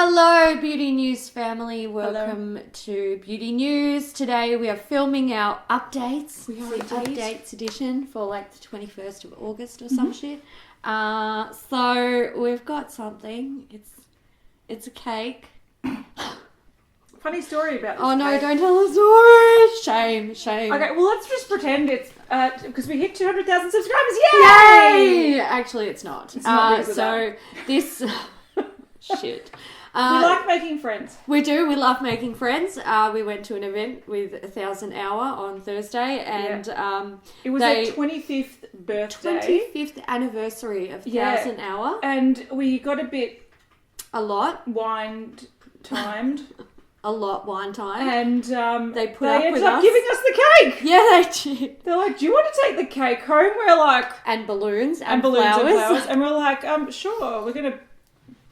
Hello, Beauty News family. Welcome to Beauty News. Today we are filming our updates. We are the updates edition for like the 21st of August or some shit. So we've got something. It's a cake. Funny story about this. Oh no, cake. don't tell the story. Shame. Okay, well let's just pretend it's because we hit 200,000 subscribers. Yay! Actually, it's not. It's not because of so this shit. We like making friends. We do. We love making friends. We went to an event with 1000 Hour on Thursday, and it was their 25th birthday, 25th anniversary of 1000 Hour, and we got a lot timed. A lot wine time, and they ended up giving us the cake. Yeah, they did. They're like, "Do you want to take the cake home?" We're like, and balloons and flowers, and we're like, "Sure, we're gonna."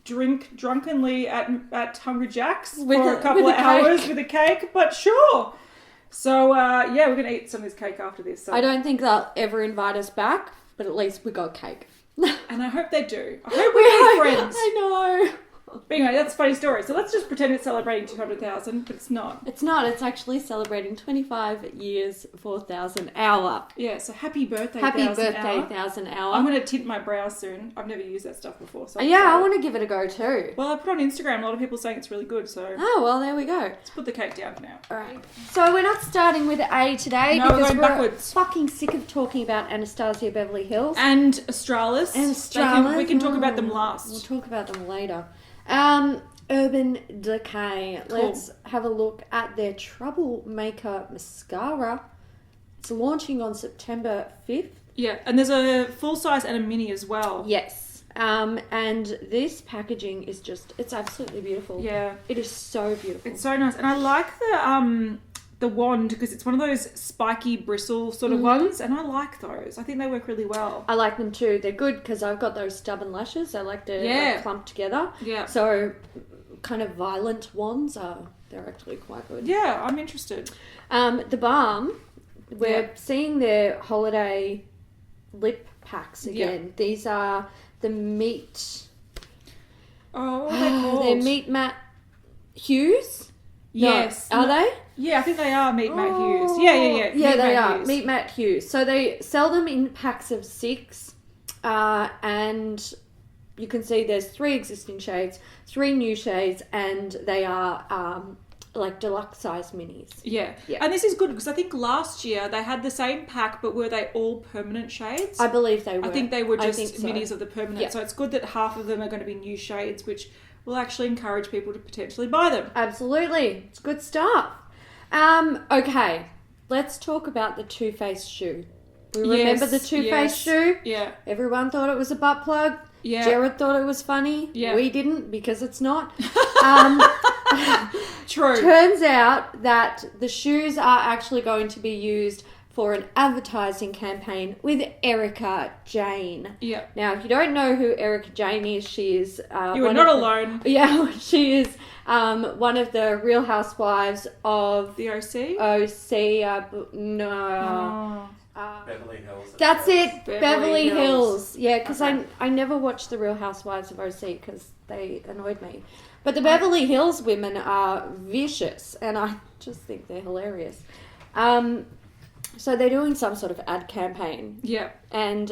Drink drunkenly at Hungry Jack's for a couple of hours with a cake, but sure. So, we're going to eat some of this cake after this. So. I don't think they'll ever invite us back, but at least we got cake. And I hope they do. I hope we make friends. I know. But anyway, that's a funny story. So let's just pretend it's celebrating 200,000, but it's not. It's not. It's actually celebrating 25 years for 1000 Hour. Yeah, so happy birthday, Happy 1000 birthday, Hour. 1000 Hour. I'm going to tint my brows soon. I've never used that stuff before. So I want to give it a go too. Well, I put on Instagram. A lot of people saying it's really good, so... Oh, well, there we go. Let's put the cake down for now. All right. So we're not starting with A today No, because we're going backwards. Fucking sick of talking about Anastasia Beverly Hills. And Australis. We can talk about them last. We'll talk about them later. Urban Decay. Cool. Let's have a look at their Troublemaker mascara. It's launching on September 5th. Yeah, and there's a full size and a mini as well. Yes. And this packaging is it's absolutely beautiful. Yeah. It is so beautiful. It's so nice. And I like the wand because it's one of those spiky bristle sort of ones, and I like those. I think they work really well. I like them too. They're good because I've got those stubborn lashes. I like to clump together. Yeah. So kind of violent wands they're actually quite good. Yeah, I'm interested. The Balm, we're seeing their holiday lip packs again. Yeah. These are the meat. Oh, what are they called? They're meat matte Hughes. Yes. No. Are they? Yeah, I think they are meat matte Hughes. Yeah. Yeah, Meat they matte are. Hughes. Meat matte Hughes. So they sell them in packs of 6, and you can see there's 3 existing shades, 3 new shades, and they are like deluxe size minis. Yeah. And this is good because I think last year they had the same pack, but were they all permanent shades? I believe they were. I think they were just so. minis of the permanent. Yeah. So it's good that half of them are going to be new shades, which will actually encourage people to potentially buy them. Absolutely. It's good stuff. Okay. Let's talk about the Too Faced shoe. We remember the Too Faced shoe? Yeah. Everyone thought it was a butt plug. Yeah. Jared thought it was funny. Yeah. We didn't because it's not. True. Turns out that the shoes are actually going to be used for an advertising campaign with Erika Jayne. Yeah. Now, if you don't know who Erika Jayne is, she is... you are not alone. Yeah, she is one of the Real Housewives of... The OC? Beverly Hills. That's it, Beverly Hills. Hills. Yeah, because I never watched the Real Housewives of OC because they annoyed me. But the Beverly Hills women are vicious, and I just think they're hilarious. So they're doing some sort of ad campaign. Yeah. And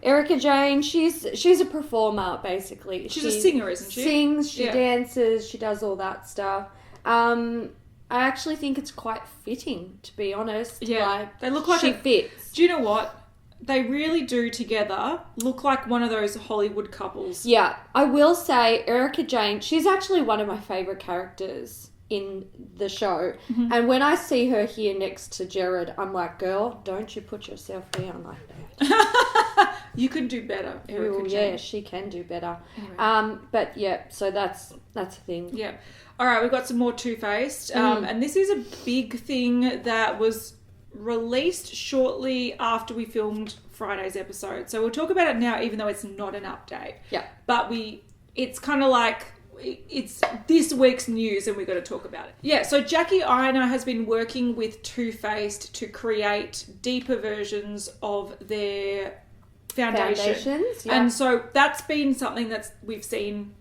Erika Jayne, she's a performer, basically. She's a singer, isn't she? Sings, she dances, she does all that stuff. I actually think it's quite fitting, to be honest. Yeah. Like, they look like she fits. Do you know what? They really do together look like one of those Hollywood couples. Yeah. I will say, Erika Jayne, she's actually one of my favourite characters in the show. Mm-hmm. And when I see her here next to Jared, I'm like, girl, don't you put yourself down like that. You can do better, Erika Jayne. Yeah, she can do better. Anyway. But yeah, so that's a thing. Yeah. All right, we've got some more Too Faced. And this is a big thing that was released shortly after we filmed Friday's episode. So we'll talk about it now, even though it's not an update. Yeah. But it's kind of like, it's this week's news and we've got to talk about it. Yeah, so Jackie Aina has been working with Too Faced to create deeper versions of their foundation. Foundations, yeah. And so that's been something we've seen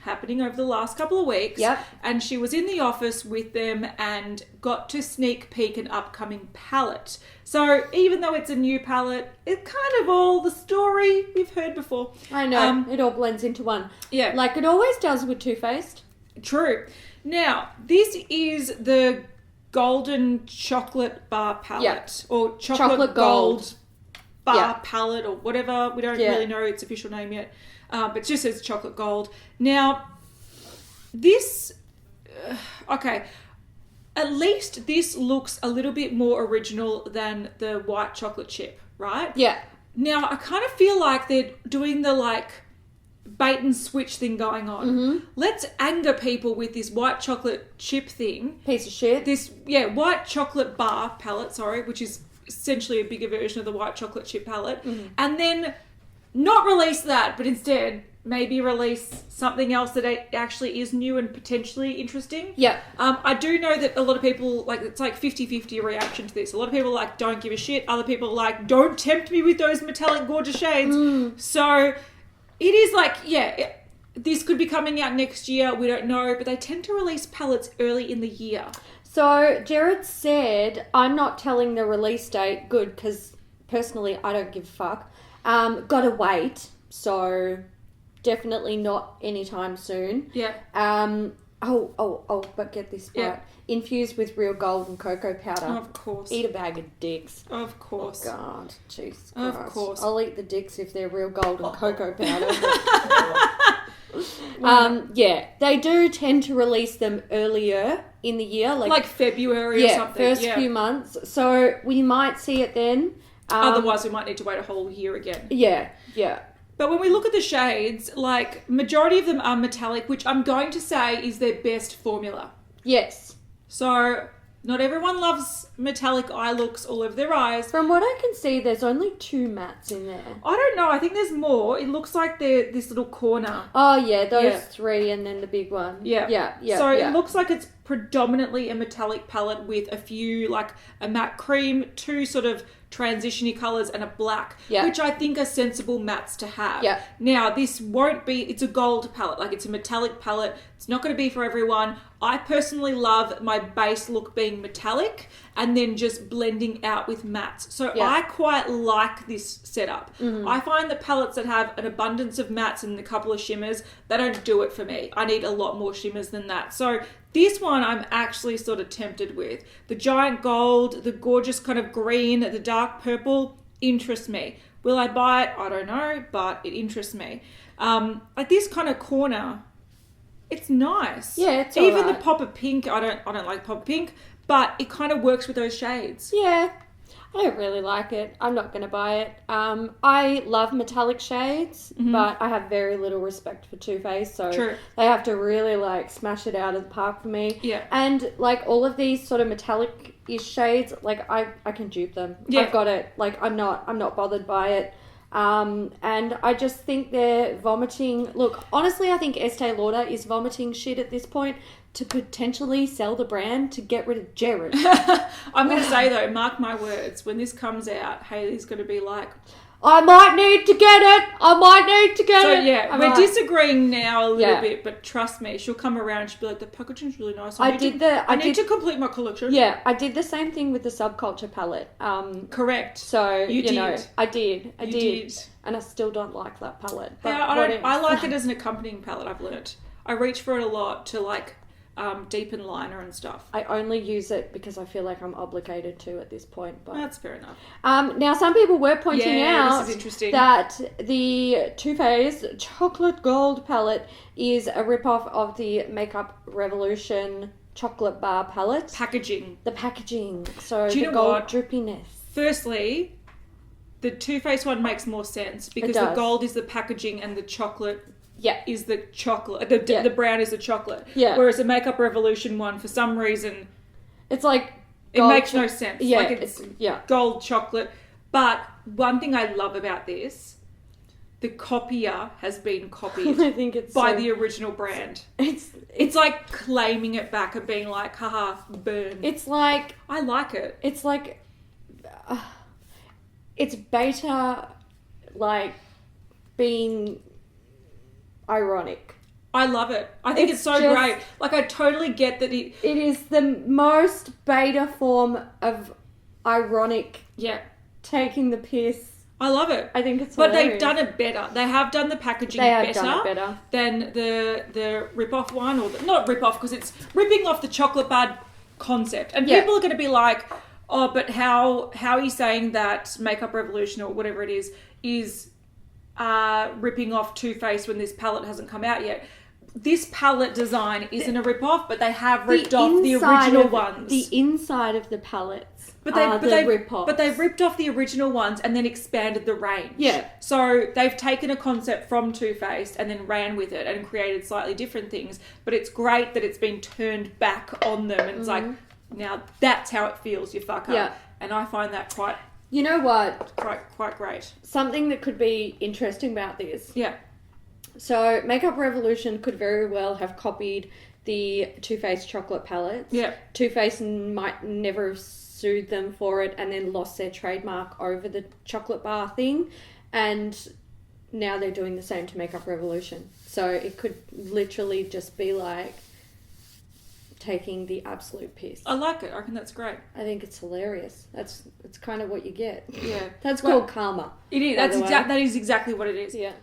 happening over the last couple of weeks. Yep. And she was in the office with them and got to sneak peek an upcoming palette. So even though it's a new palette, it's kind of all the story we've heard before. I know. It all blends into one. Yeah. Like it always does with Too Faced. True. Now, this is the golden chocolate bar palette. Or chocolate gold bar palette or whatever. We don't really know its official name yet. But it just says chocolate gold. Now, this... okay. At least this looks a little bit more original than the white chocolate chip, right? Yeah. Now, I kind of feel like they're doing the, like, bait and switch thing going on. Mm-hmm. Let's anger people with this white chocolate chip thing. Piece of shit. This, white chocolate bar palette, which is essentially a bigger version of the white chocolate chip palette. Mm-hmm. And then not release that, but instead maybe release something else that actually is new and potentially interesting. Yeah. I do know that a lot of people, like, it's like 50-50 reaction to this. A lot of people like, don't give a shit. Other people like, don't tempt me with those metallic gorgeous shades. So it is like, this could be coming out next year. We don't know, but they tend to release palettes early in the year. So Jared said, I'm not telling the release date. Good, because personally I don't give a fuck. Gotta wait. So definitely not anytime soon. Yeah. But get this right. Yeah. Infused with real gold and cocoa powder. Of course. Eat a bag of dicks. Of course. Oh, God. Jesus Of Christ. course. I'll eat the dicks if they're real gold and cocoa powder. They do tend to release them earlier in the year. Like February or something. First few months. So we might see it then. Otherwise, we might need to wait a whole year again. Yeah. But when we look at the shades, like, majority of them are metallic, which I'm going to say is their best formula. Yes. So, not everyone loves metallic eye looks all over their eyes. From what I can see, there's only 2 mattes in there. I don't know. I think there's more. It looks like they're this little corner. Oh, yeah. Those 3 and then the big one. Yeah. So, it looks like it's predominantly a metallic palette with a few, like, a matte cream, 2 sort of transition-y colours and a black, which I think are sensible mattes to have. Yeah. Now, this won't be, it's a gold palette, like it's a metallic palette. It's not going to be for everyone. I personally love my base look being metallic and then just blending out with mattes. So I quite like this setup. Mm-hmm. I find that palettes that have an abundance of mattes and a couple of shimmers, they don't do it for me. I need a lot more shimmers than that. So this one I'm actually sort of tempted with. The giant gold, the gorgeous kind of green, the dark purple interests me. Will I buy it? I don't know, but it interests me. Like this kind of corner, it's nice. Yeah, it's even alright. the pop of pink. I don't like pop of pink, but it kind of works with those shades. Yeah. I don't really like it. I'm not going to buy it. I love metallic shades, but I have very little respect for Too Faced, so True. they have to really like smash it out of the park for me. Yeah. And like all of these sort of metallic-ish shades, like I can dupe them. Yeah. I've got it. Like I'm not bothered by it. And I just think they're vomiting. Look, honestly, I think Estee Lauder is vomiting shit at this point to potentially sell the brand to get rid of Jared. I'm going to say though, mark my words, when this comes out, Hayley's going to be like, I might need to get it. So yeah, we're like, disagreeing now a little bit, but trust me, she'll come around and she'll be like, the packaging's really nice. I need to complete my collection. Yeah, I did the same thing with the Subculture palette. Correct. So, you did. know, I did. Did. And I still don't like that palette. But Yeah, I like it as an accompanying palette, I've learnt. I reach for it a lot to like deepen liner and stuff. I only use it because I feel like I'm obligated to at this point. But that's fair enough. Now, some people were pointing out this is interesting. that the Too Faced Chocolate Gold palette is a ripoff of the Makeup Revolution Chocolate Bar palette. Packaging. The packaging. So Do you the know gold what? drippiness. Firstly, the Too Faced one makes more sense because the gold is the packaging and the chocolate is the chocolate. The brown is the chocolate. Yeah. Whereas the Makeup Revolution one, for some reason, it's like it makes no sense. Yeah, like it's gold chocolate. But one thing I love about this, the copier has been copied I think it's by the original brand. It's like claiming it back and being like, haha, burn. It's like I like it. It's like it's beta, like being ironic. I love it. I think it's so great. Like, I totally get that it is the most beta form of ironic taking the piss. I love it. I think it's But hilarious. they've done it better. They have done the packaging better than the rip-off one. Or not rip-off, because it's ripping off the chocolate bar concept. And people are going to be like, oh, but how are you saying that Makeup Revolution or whatever it is ripping off Too Faced when this palette hasn't come out yet? This palette design isn't a rip-off, but they have ripped off the original ones. The inside of the palettes But they've ripped off the original ones and then expanded the range. Yeah. So they've taken a concept from Too Faced and then ran with it and created slightly different things. But it's great that it's been turned back on them. And it's like, now that's how it feels, you fucker. Yeah. And I find that quite... You know what? Quite great. Something that could be interesting about this. Yeah. So Makeup Revolution could very well have copied the Too Faced chocolate palettes. Yeah. Too Faced might never have sued them for it and then lost their trademark over the chocolate bar thing, and now they're doing the same to Makeup Revolution. So it could literally just be like taking the absolute piss. I like it. I reckon that's great. I think it's hilarious. It's kind of what you get. Yeah. That's called karma. It is. That is exactly what it is. Yeah.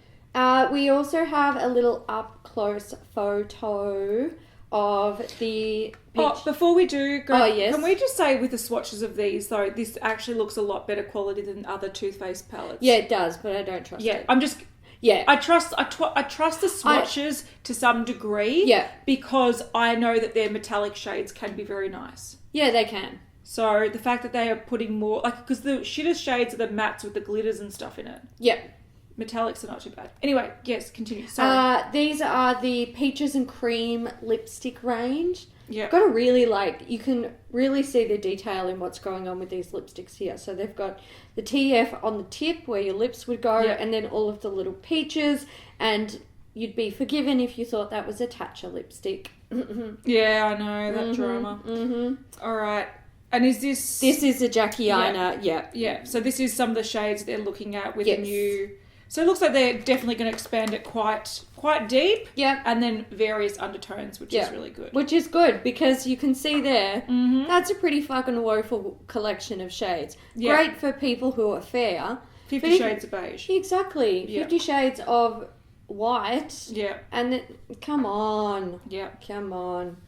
We also have a little up close photo of the peach. Before we do go, yes. Can we just say with the swatches of these, though, this actually looks a lot better quality than other Too Faced palettes. Yeah, it does, but I don't trust it. I'm just... Yeah. I trust the swatches to some degree. Yeah. Because I know that their metallic shades can be very nice. Yeah, they can. So the fact that they are putting more... because the shittest shades are the mattes with the glitters and stuff in it. Yeah. Metallics are not too bad. Anyway, yes, continue. Sorry. These are the Peaches and Cream lipstick range. Yeah. Got to really you can really see the detail in what's going on with these lipsticks here. So they've got the TF on the tip where your lips would go, and then all of the little peaches, and you'd be forgiven if you thought that was a Tatcha lipstick. Yeah, I know, that drama. Mm-hmm. All right. And is this... This is a Jackie Aina, Yeah, so this is some of the shades they're looking at with the new... So it looks like they're definitely going to expand it quite deep. Yeah. And then various undertones, which is really good. Which is good, because you can see there, that's a pretty fucking woeful collection of shades. Yeah. Great for people who are fair. 50 shades of beige. Exactly. Yeah. 50 shades of white. Yeah. And then, come on. Yeah. Come on.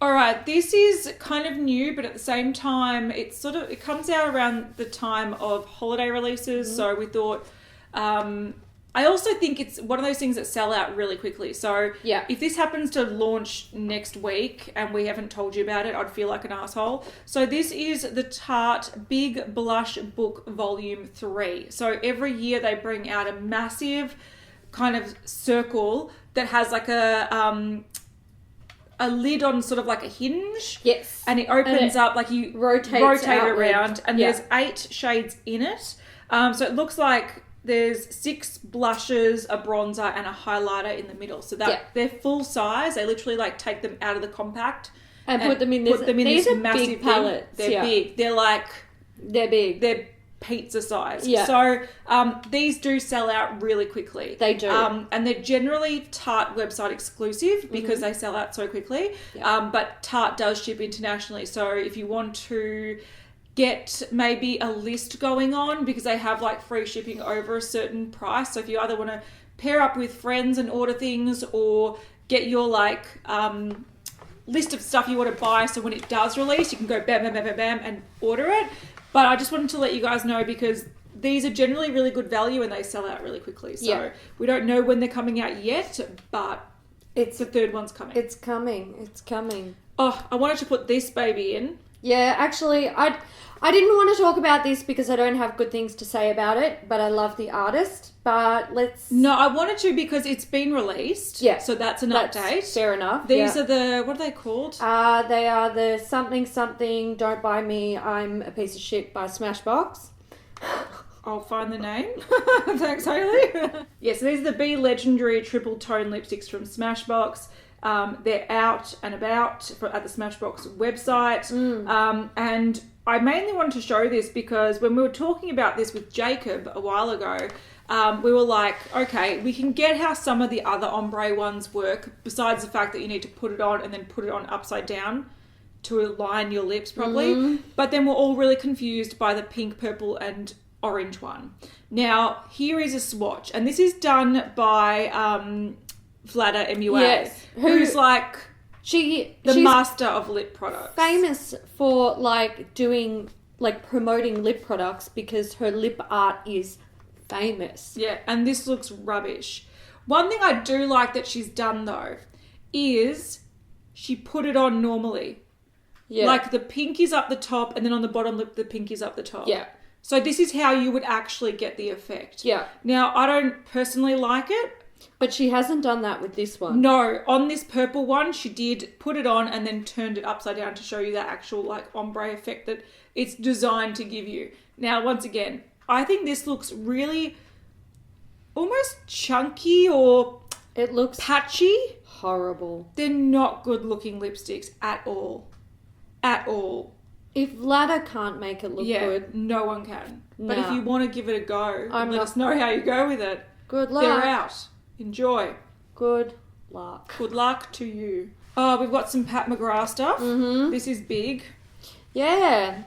All right, this is kind of new, but at the same time, it comes out around the time of holiday releases, so we thought... I also think it's one of those things that sell out really quickly. So if this happens to launch next week and we haven't told you about it, I'd feel like an asshole. So this is the Tarte Big Blush Book Volume 3. So every year they bring out a massive kind of circle that has like a lid on sort of like a hinge. Yes. And it opens up, like you rotate around, and there's 8 shades in it. So it looks like there's 6 blushes, a bronzer, and a highlighter in the middle. So that they're full size. They literally take them out of the compact and put them in this massive big palettes. They're big. They're big. They're pizza size. Yeah. So these do sell out really quickly. They do. And they're generally Tarte website exclusive because they sell out so quickly. Yeah. But Tarte does ship internationally. So if you want to get maybe a list going on, because they have free shipping over a certain price. So if you either want to pair up with friends and order things, or get your list of stuff you want to buy, so when it does release you can go bam, bam, bam, bam, bam and order it. But I just wanted to let you guys know, because these are generally really good value and they sell out really quickly. So we don't know when they're coming out yet, but the third one's coming. It's coming. Oh, I wanted to put this baby in. Yeah, actually, I didn't want to talk about this because I don't have good things to say about it, but I love the artist. But No, I wanted to because it's been released. Yeah. So that's an update. Fair enough. These are the... What are they called? They are the something, Don't Buy Me, I'm a Piece of Shit by Smashbox. I'll find the name. Thanks, Hayley. Yeah, so these are the Be Legendary Triple Tone Lipsticks from Smashbox. They're out and about at the Smashbox website. And I mainly wanted to show this because when we were talking about this with Jacob a while ago, we were like, okay, we can get how some of the other ombre ones work, besides the fact that you need to put it on and then put it on upside down to align your lips properly. But then we're all really confused by the pink, purple, and orange one. Now, here is a swatch, and this is done by Vlada MUA, Yes. who's like she's master of lip products. famous for like doing like promoting lip products because her lip art is famous. Yeah, and this looks rubbish. One thing I do like that she's done though is she put it on normally. Yeah. Like the pink is up the top and then on the bottom lip the pink is up the top. Yeah. So this is how you would actually get the effect. Yeah. Now, I don't personally like it. But she hasn't done that with this one. No, on this purple one, she did put it on and then turned it upside down to show you that actual like ombre effect that it's designed to give you. Now, once again, I think this looks really almost chunky or It looks patchy. horrible. They're not good looking lipsticks at all. At all. If Vlada can't make it look good, no one can. But if No. you want to give it a go, I'm let not- us know how you go with it. good luck. They're out. Enjoy. Good luck. Good luck to you. Oh, we've got some Pat McGrath stuff. Mm-hmm. This is big. Yeah.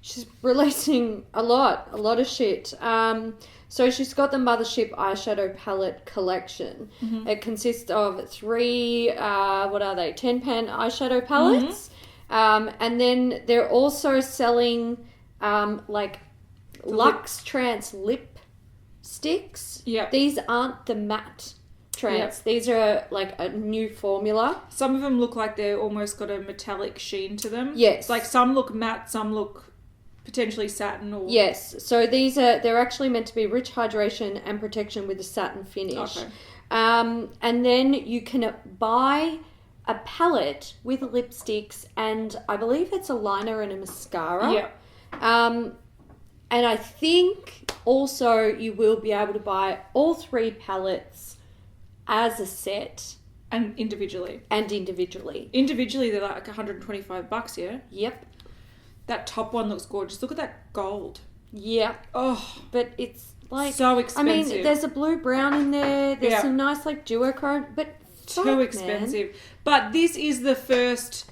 She's releasing a lot of shit. So she's got the Mothership eyeshadow palette collection. Mm-hmm. It consists of 3, 10-pan eyeshadow palettes. And then they're also selling like LuxeTrance lip sticks. Yep. These aren't the matte trance. Yep. These are like a new formula. Some of them look like they're almost got a metallic sheen to them. Yes. Like some look matte, some look potentially satin or... Yes. So they're actually meant to be rich hydration and protection with a satin finish. Okay. And then you can buy a palette with lipsticks and I believe it's a liner and a mascara. Yeah. And I think also you will be able to buy all 3 palettes as a set And individually. Individually, they're like $125, yeah? Yep. That top one looks gorgeous. Look at that gold. Yep. Oh, But it's like... so expensive. I mean, there's a blue-brown in there. There's Yeah. some nice like duo code, but fuck, too man. expensive. But this is the first...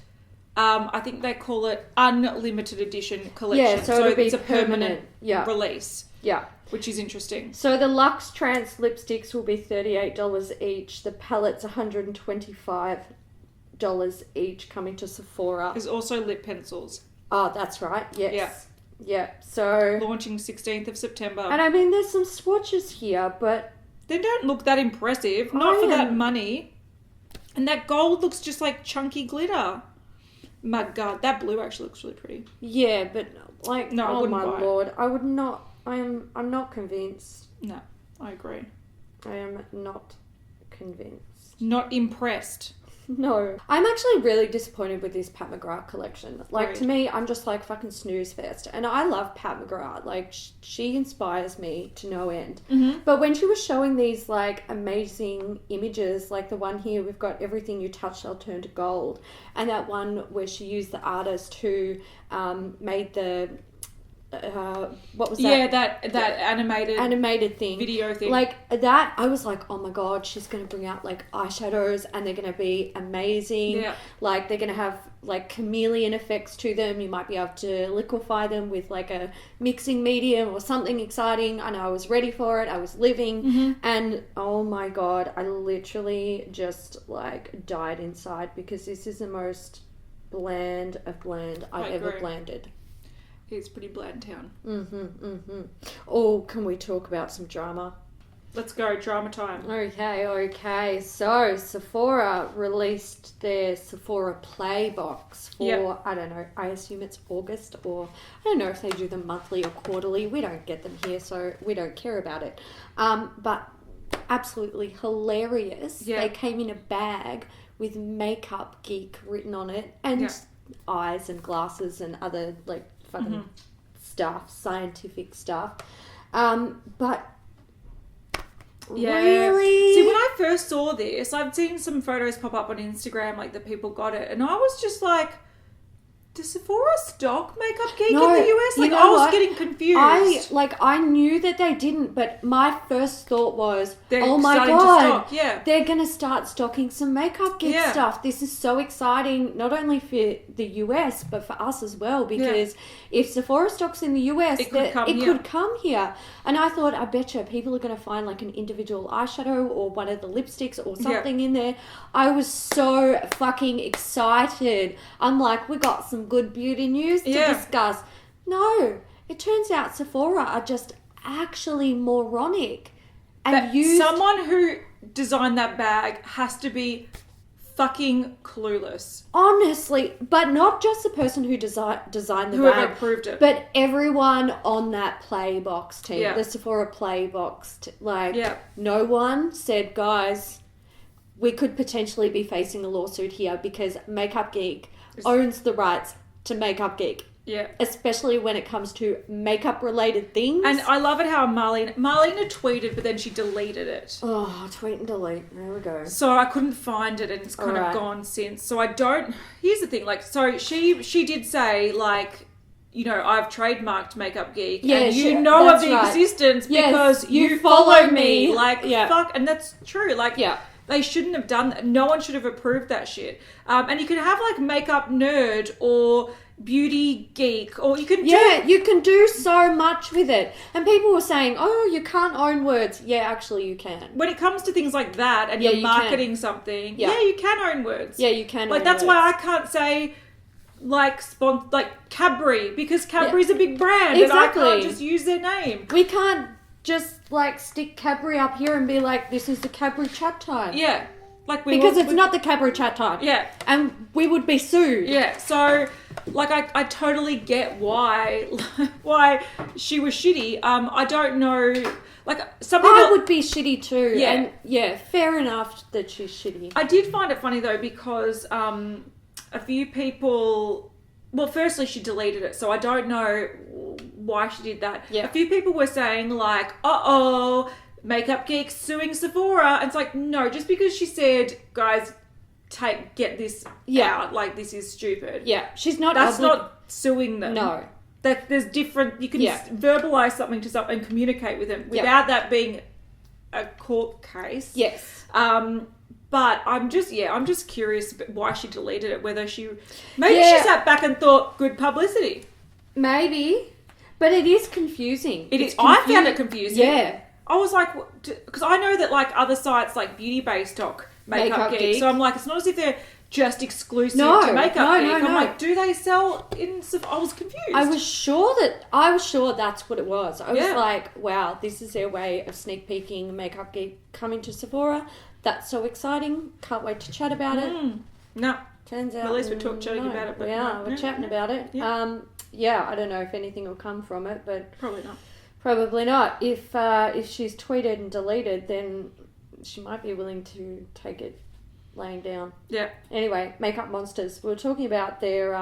I think they call it unlimited edition collection. Yeah, so it'll be it's a permanent yeah. release, Yeah. which is interesting. So the LuxeTrance lipsticks will be $38 each. The palettes $125 each, coming to Sephora. There's also lip pencils. Oh, that's right. Yes. Yeah. So, Launching 16th of September. and I mean, there's some swatches here, but They don't look that impressive. Not I for that am- money. And that gold looks just like chunky glitter. My God, that blue actually looks really pretty. yeah, but like, No, I oh wouldn't my buy it. lord, I would not. I'm not convinced. No, I agree. I am not convinced. Not impressed. No. I'm actually really disappointed with this Pat McGrath collection. Like, Right. to me, I'm just like fucking snooze fest. And I love Pat McGrath. Like, she inspires me to no end. Mm-hmm. But when she was showing these, like, amazing images, like the one here, we've got everything you touch shall turn to gold. And that one where she used the artist who made the... what was that? Yeah, that animated thing. video thing. Like that, I was like, oh my god, she's going to bring out like eyeshadows and they're going to be amazing. Yeah. Like they're going to have like chameleon effects to them. You might be able to liquefy them with like a mixing medium or something exciting. I know I was ready for it. I was living. Mm-hmm. And oh my god, I literally just like died inside because this is the most bland of bland I've ever agree. blanded. It's pretty bland town. Oh, can we talk about some drama? Let's go, drama time. Okay. So, Sephora released their Sephora Play box for, Yep. I don't know, I assume it's August, or I don't know if they do them monthly or quarterly. We don't get them here, so we don't care about it. But absolutely hilarious. Yeah. They came in a bag with Makeup Geek written on it, and Yeah. eyes and glasses and other, like, fucking stuff, scientific stuff. But Yeah. really? See, when I first saw this, I've seen some photos pop up on Instagram, like the people got it, and I was just like, does Sephora stock Makeup Geek No, in the US? you Like, know I was what? getting confused. I knew that they didn't, but my first thought was, They're oh my starting to god, stock, yeah. they're gonna start stocking some Makeup Geek Yeah. stuff. This is so exciting, not only for the US but for us as well. Because if Sephora stocks in the US, It could come here. And I thought, I betcha people are gonna find like an individual eyeshadow or one of the lipsticks or something in there. I was so fucking excited. I'm like, we got some good beauty news to discuss. No, it turns out Sephora are just actually moronic. And someone who designed that bag has to be fucking clueless. Honestly, but not just the person who designed the Whoever bag, approved it. but everyone on that Playbox team, the Sephora Playbox. No one said, guys, we could potentially be facing a lawsuit here because Makeup Geek owns the rights to Makeup Geek. Yeah. Especially when it comes to makeup related things. And I love it how Marlena tweeted, but then she deleted it. Oh, tweet and delete. There we go. So I couldn't find it and it's kind of gone since. So here's the thing, like, so she did say, like, you know, I've trademarked Makeup Geek and you know of the existence because you follow me. Like, fuck. And that's true. Like, they shouldn't have done that. No one should have approved that shit. And you can have, like, Makeup Nerd or Beauty Geek, or you can you can do so much with it. And people were saying, oh, you can't own words. Yeah, actually you can. When it comes to things like that and you're marketing something, you can own words. Yeah, you can. Like, that's why I can't say like Cadbury, because Cadbury's a big brand and I can't just use their name. We can't just like stick Cadbury up here and be like, this is the Cadbury chat time. Yeah. Like because it's not the Cadbury chat time. Yeah. And we would be sued. Yeah. So, like, I totally get why she was shitty. I don't know. Like, some people... I would be shitty too. Yeah. And fair enough that she's shitty. I did find it funny though because a few people... Well, firstly, she deleted it, so I don't know why she did that. Yeah. A few people were saying, like, uh-oh, Makeup Geek suing Sephora. And it's like, no, just because she said, guys, get this out, like, this is stupid. Yeah, she's not... That's not suing them. No. That there's different... You can verbalise something to someone and communicate with them without that being a court case. Yes. But I'm just curious why she deleted it. Whether she sat back and thought good publicity. Maybe, but it is confusing. It is. I found it confusing. Yeah, I was like, because I know that like other sites like Beauty Bay stock Makeup Geek, so I'm like, it's not as if they're just exclusive to Makeup Geek. I'm like, do they sell in? I was confused. I was sure that's what it was. I was like, wow, this is their way of sneak peeking Makeup Geek coming to Sephora. That's so exciting. Can't wait to chat about it. No. Turns out... At least we're chatting about it. But we're chatting about it. Yeah. I don't know if anything will come from it, but... Probably not. Probably not. If she's tweeted and deleted, then she might be willing to take it laying down. Yeah. Anyway, Makeup Monsters. We were talking about their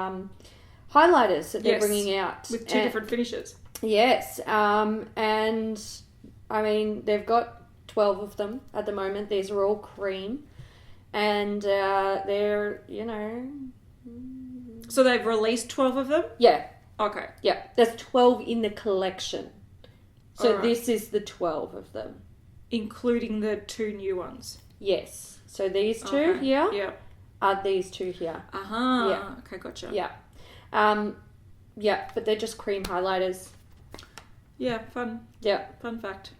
highlighters that they're bringing out. With two different finishes. Yes. And, I mean, they've got 12 of them at the moment. These are all cream. And they're, you know... So they've released 12 of them? Yeah. Okay. Yeah. There's 12 in the collection. So this is the 12 of them. Including the two new ones? Yes. So these two here are these two here. Uh-huh. Yeah. Okay, gotcha. Yeah. But they're just cream highlighters. Yeah, fun. Yeah. Fun fact.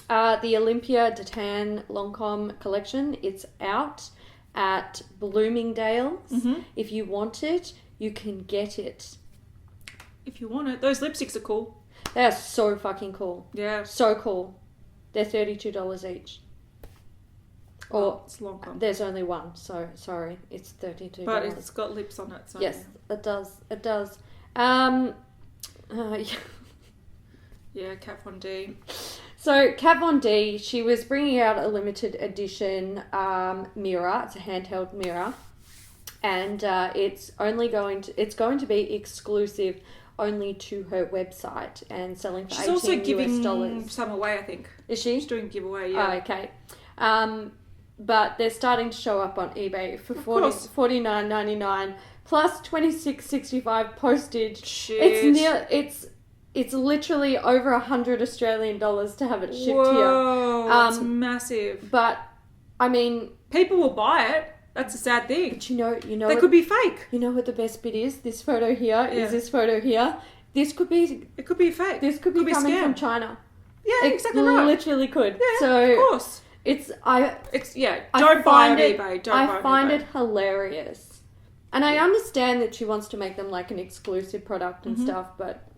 The Olympia Le-Tan Lancôme collection, it's out at Bloomingdale's. Mm-hmm. If you want it, you can get it. If you want it. Those lipsticks are cool. They are so fucking cool. Yeah. So cool. They're $32 each. Or it's Lancôme. There's only one, so sorry. It's $32. But it's got lips on it. So yes, it does. It does. Yeah, Kat Von D. So Kat Von D, she was bringing out a limited edition mirror. It's a handheld mirror, and it's going to be exclusive only to her website and selling for $18. She's also giving some away, I think. Is she? She's doing a giveaway, yeah. Oh, okay. but they're starting to show up on eBay for $49.99 plus $26.65 postage. Shit. It's literally over $100 Australian to have it shipped here. Whoa, that's massive. But I mean, people will buy it. That's a sad thing. But you know, they could be fake. You know what the best bit is? This photo here is this photo here. This could be. It could be fake. This could be coming from China. Yeah, exactly right. Literally could. Yeah, so of course. Don't buy on eBay. I find it hilarious, and I understand that she wants to make them like an exclusive product and stuff, but.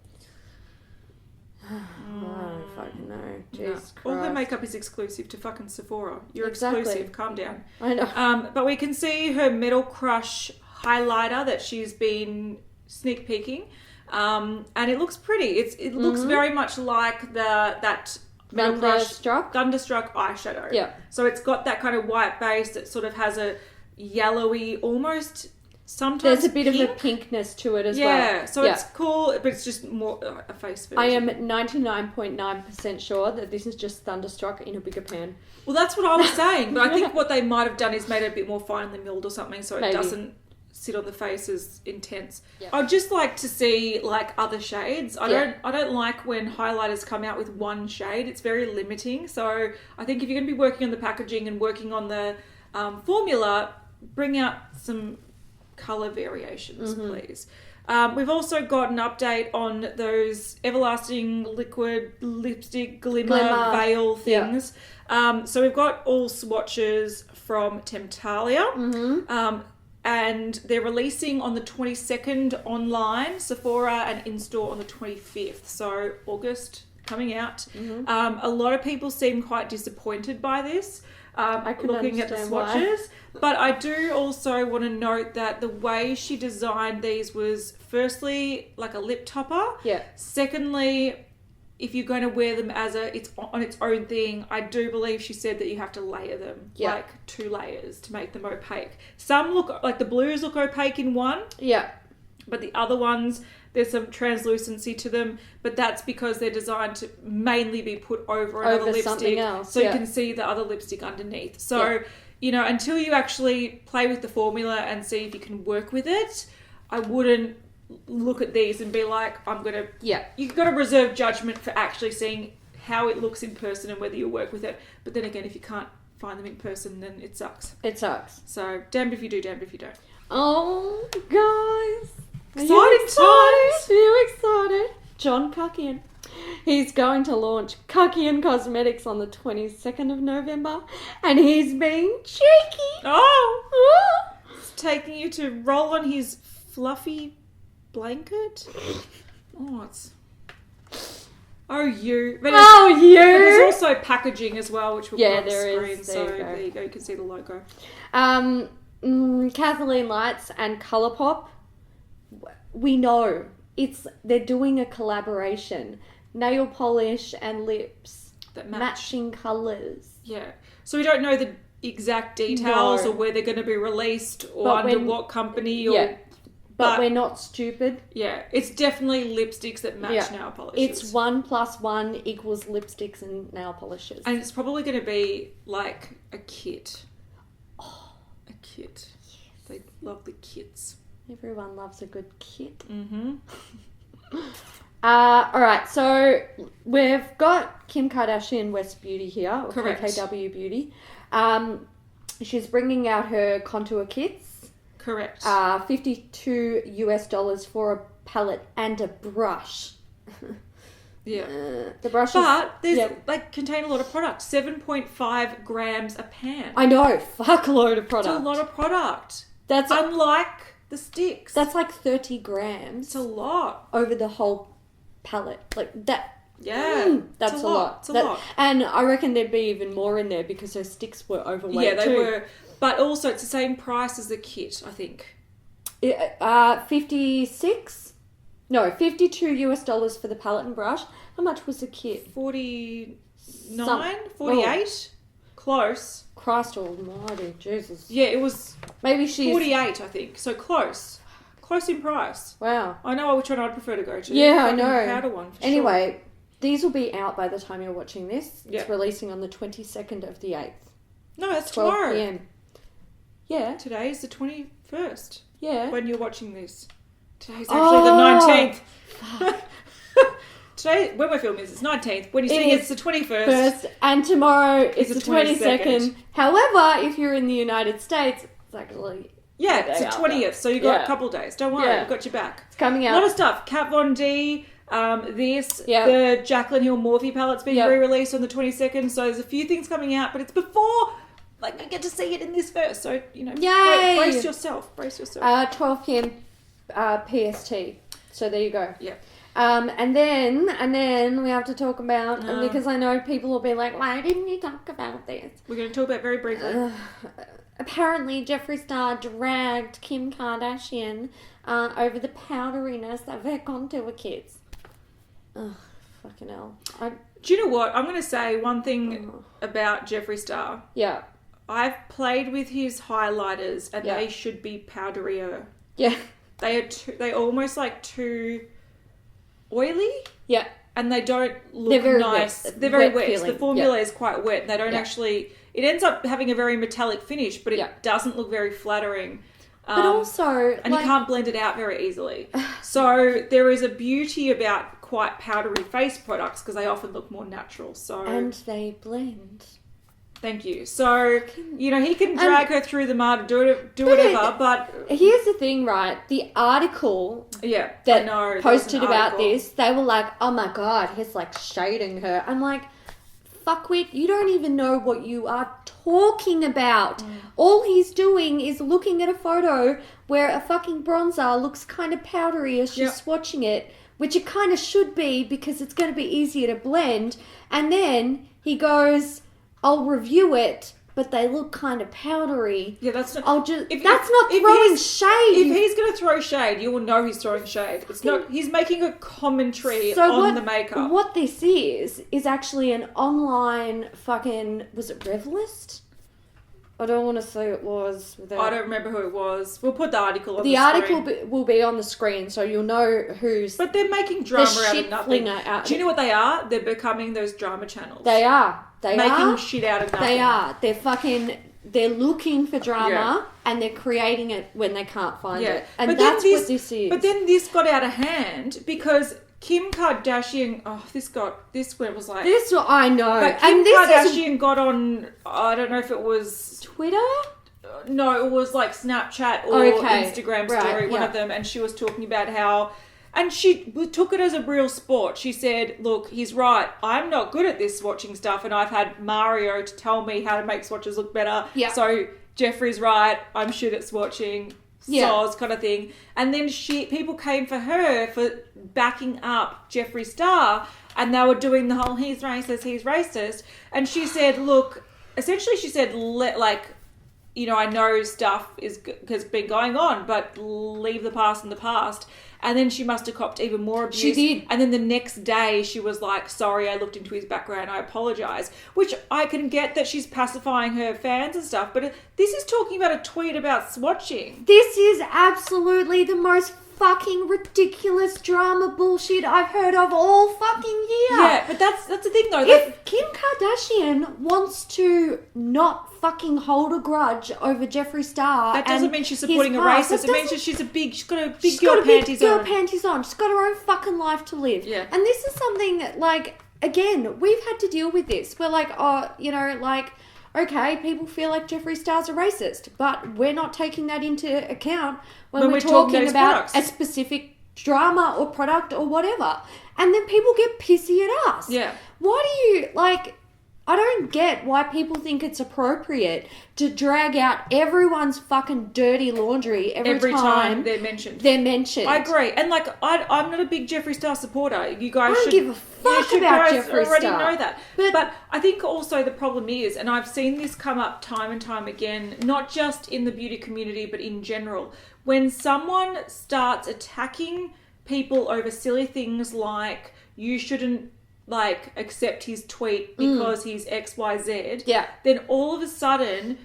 I don't fucking know. Jeez, all her makeup is exclusive to fucking Sephora. You're exactly. exclusive. Calm down. I know. But we can see her Metal Crush highlighter that she's been sneak peeking, and it looks pretty. It looks very much like that Metal Crush Thunderstruck eyeshadow. Yeah. So it's got that kind of white base that sort of has a yellowy almost. Sometimes there's a bit of a pinkness to it as well. Yeah, so it's cool, but it's just more a face version. I am 99.9% sure that this is just Thunderstruck in a bigger pan. Well, that's what I was saying, but I think what they might have done is made it a bit more finely milled or something, so it doesn't sit on the face as intense. Yep. I'd just like to see like other shades. I don't like when highlighters come out with one shade. It's very limiting. So I think if you're going to be working on the packaging and working on the formula, bring out some colour variations, please. We've also got an update on those everlasting liquid lipstick glimmer veil things. So we've got all swatches from Temptalia, and they're releasing on the 22nd online, Sephora, and in-store on the 25th. So August coming out. A lot of people seem quite disappointed by this. Looking at the swatches, but I do also want to note that the way she designed these was firstly like a lip topper. Yeah. Secondly, if you're going to wear them as it's on its own thing, I do believe she said that you have to layer them, like 2 layers to make them opaque. Some look like the blues look opaque in one. Yeah. But the other ones, there's some translucency to them, but that's because they're designed to mainly be put over another lipstick, so you can see the other lipstick underneath. So, you know, until you actually play with the formula and see if you can work with it, I wouldn't look at these and be like, I'm going to... Yeah. You've got to reserve judgment for actually seeing how it looks in person and whether you work with it. But then again, if you can't find them in person, then it sucks. It sucks. So, damned if you do, damned if you don't. Oh, guys... Exciting times! Are you excited? John Kuckian. He's going to launch Kuckian Cosmetics on the 22nd of November, and he's being cheeky. Oh! He's taking you to roll on his fluffy blanket. Oh, it's... Oh, you. But you! But there's also packaging as well, which we'll put on the screen. So there you go. You can see the logo. Kathleen Lights and Colourpop. We know they're doing a collaboration. Nail polish and lips. That matching colours. Yeah. So we don't know the exact details or where they're going to be released or under what company or... Yeah. But we're not stupid. Yeah. It's definitely lipsticks that match nail polishes. It's 1 + 1 = lipsticks and nail polishes. And it's probably going to be like a kit. Oh. A kit. Yes. They love the kits. Everyone loves a good kit. All right, so we've got Kim Kardashian West Beauty here, or Correct. KKW Beauty. She's bringing out her contour kits. Correct. $52 for a palette and a brush. Yeah. The brushes. But they contain a lot of product. 7.5 grams a pan. I know. Fuckload of product. It's a lot of product. That's unlike the sticks. That's like 30 grams. It's a lot. Over the whole palette. Like that. Yeah. That's a lot. It's a lot. And I reckon there'd be even more in there because her sticks were overweight too. Yeah, they were. But also it's the same price as the kit, I think. $52 for the palette and brush. How much was the kit? 49? 48? Close. Christ almighty, Jesus. Yeah, it was maybe she's 48, I think. So close. Close in price. Wow. I know which one I'd prefer to go to. Yeah, I know. Powder one for anyway, sure. These will be out by the time you're watching this. It's releasing on the 22nd of the 8th. No, that's 12 tomorrow. p.m. Yeah. Today is the 21st. Yeah. When you're watching this. Today's actually the 19th. Today, when we're filming this, it's 19th. When you see it's the 21st. First, and tomorrow it's the 22nd. 22nd. However, if you're in the United States, it's actually... Yeah, it's the 20th, so you've got a couple days. Don't worry, we've got your back. It's coming out. A lot of stuff. Kat Von D, the Jacqueline Hill Morphe palette's being re-released on the 22nd, so there's a few things coming out, but it's before... Like, I get to see it in this first, so, Yay! brace yourself. 12 p.m. PST. So there you go. Yeah. And then we have to talk about, because I know people will be like, why didn't you talk about this? We're going to talk about it very briefly. Apparently, Jeffree Star dragged Kim Kardashian over the powderiness of her contour kits. Ugh, fucking hell. Do you know what? I'm going to say one thing about Jeffree Star. Yeah. I've played with his highlighters, and they should be powderier. Yeah. They're almost like too oily. Yeah. And they don't look nice. They're very wet. The formula is quite wet. And they don't actually... It ends up having a very metallic finish, but it doesn't look very flattering. But also... And you can't blend it out very easily. So there is a beauty about quite powdery face products because they often look more natural. And they blend. Thank you. So, he can drag her through the mud, do whatever, but... Here's the thing, right? The article that posted about this, they were like, oh my God, he's like shading her. I'm like, fuckwit, you don't even know what you are talking about. All he's doing is looking at a photo where a fucking bronzer looks kind of powdery as she's swatching it, which it kind of should be because it's going to be easier to blend. And then he goes... I'll review it, but they look kind of powdery. Yeah, that's not... That's not throwing shade. If he's going to throw shade, you will know he's throwing shade. It's not... He's making a commentary on the makeup. What this is actually an online fucking... Was it Revelist? I don't want to say it was. I don't remember who it was. We'll put the article on the screen. The article will be on the screen, so you'll know who's... But they're making drama out of nothing. Do you know what they are? They're becoming those drama channels. They are. Making shit out of nothing. They are. They're looking for drama and they're creating it when they can't find it. And that's what this is. But then this got out of hand because Kim Kardashian... I know. But Kim Kardashian got on... I don't know if it was... Twitter? No, it was like Snapchat or Instagram story, one of them. And she was talking about how... And she took it as a real sport. She said, look, he's right. I'm not good at this swatching stuff. And I've had Mario to tell me how to make swatches look better. Yeah. So Jeffree's right. I'm shit at swatching. Soz kind of thing. And then people came for her for backing up Jeffree Star. And they were doing the whole, he's racist. And she said, look, essentially she said, I know stuff has been going on, but leave the past in the past. And then she must have copped even more abuse. She did. And then the next day she was like, sorry, I looked into his background, I apologise. Which I can get that she's pacifying her fans and stuff, but this is talking about a tweet about swatching. This is absolutely the most fucking ridiculous drama bullshit I've heard of all fucking year. Yeah, but that's the thing though. If Kim Kardashian wants to not fucking hold a grudge over Jeffree Star, that doesn't mean she's supporting a racist. It means that she's got a big girl panties on. She's got her own fucking life to live. Yeah. And this is something like, again, we've had to deal with this. We're like, okay, people feel like Jeffree Star's a racist, but we're not taking that into account when we're talking about a specific drama or product or whatever. And then people get pissy at us. Yeah. Why do you, I don't get why people think it's appropriate to drag out everyone's fucking dirty laundry every time they're mentioned. I agree. And I'm not a big Jeffree Star supporter. You guys I don't give a fuck about Jeffree Star. already know that. But I think also the problem is, and I've seen this come up time and time again, not just in the beauty community, but in general, when someone starts attacking people over silly things like you shouldn't accept his tweet because he's XYZ. Yeah. Then all of a sudden,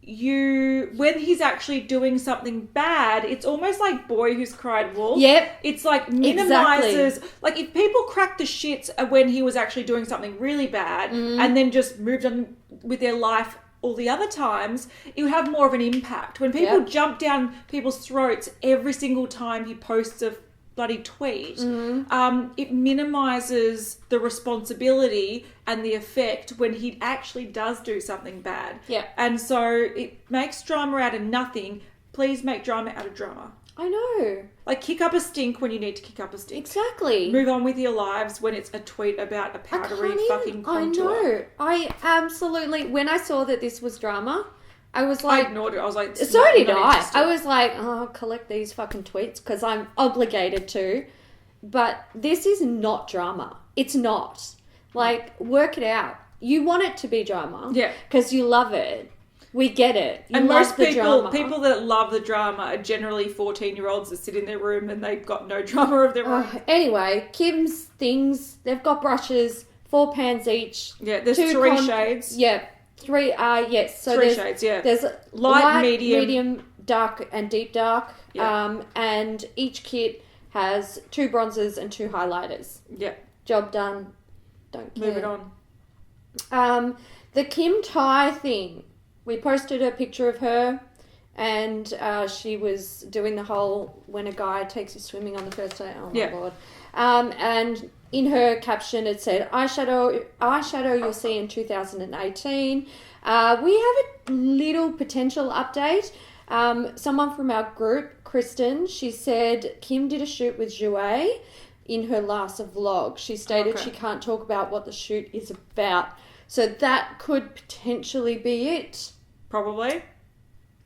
when he's actually doing something bad, it's almost like Boy Who's Cried Wolf. Yep. It's like minimizes. Exactly. Like if people crack the shits when he was actually doing something really bad and then just moved on with their life all the other times, it would have more of an impact. When people jump down people's throats every single time he posts a bloody tweet, it minimises the responsibility and the effect when he actually does do something bad. Yeah. And so it makes drama out of nothing. Please make drama out of drama. I know. Like, kick up a stink when you need to kick up a stink. Exactly. Move on with your lives when it's a tweet about a powdery fucking contour. I know. I absolutely... When I saw that this was drama, I was like... I ignored it. I was like... So did I. I was like, oh, I'll collect these fucking tweets because I'm obligated to. But this is not drama. It's not. Like, work it out. You want it to be drama. Yeah. Because you love it. We get it. You and love most the people drama. that love the drama are generally 14-year-olds that sit in their room and they've got no drama of their own. Anyway, Kim's things, they've got brushes, 4 pans each. Yeah, there's 3 shades. Yeah, 3, yes. So 3 shades, yeah. There's light, medium, dark, and deep dark. Yeah. And each kit has 2 bronzers and 2 highlighters. Yeah. Job done. Don't care. Move it on. The Kim Tai thing. We posted a picture of her and she was doing the whole when a guy takes you swimming on the first day. Oh, my God. And in her caption it said, eyeshadow you'll see in 2018. We have a little potential update. Someone from our group, Kristen, she said Kim did a shoot with Jouer in her last vlog. She stated she can't talk about what the shoot is about. So that could potentially be it. Probably.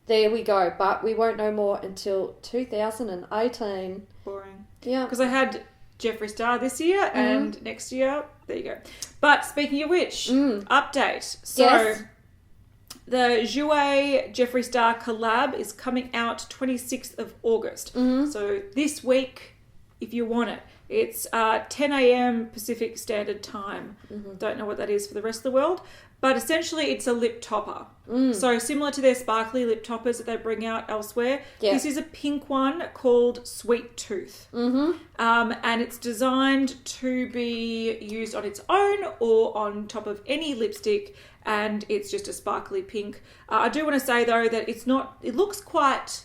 There we go. But we won't know more until 2018. Boring. Yeah. Because I had Jeffree Star this year and next year. There you go. But speaking of which, update. So the Jouer Jeffree Star collab is coming out 26th of August. So this week, if you want it. It's 10 a.m. Pacific Standard Time. Don't know what that is for the rest of the world. But essentially, it's a lip topper. So similar to their sparkly lip toppers that they bring out elsewhere. Yeah. This is a pink one called Sweet Tooth. And it's designed to be used on its own or on top of any lipstick. And it's just a sparkly pink. I do want to say, though, that it's not... It looks quite...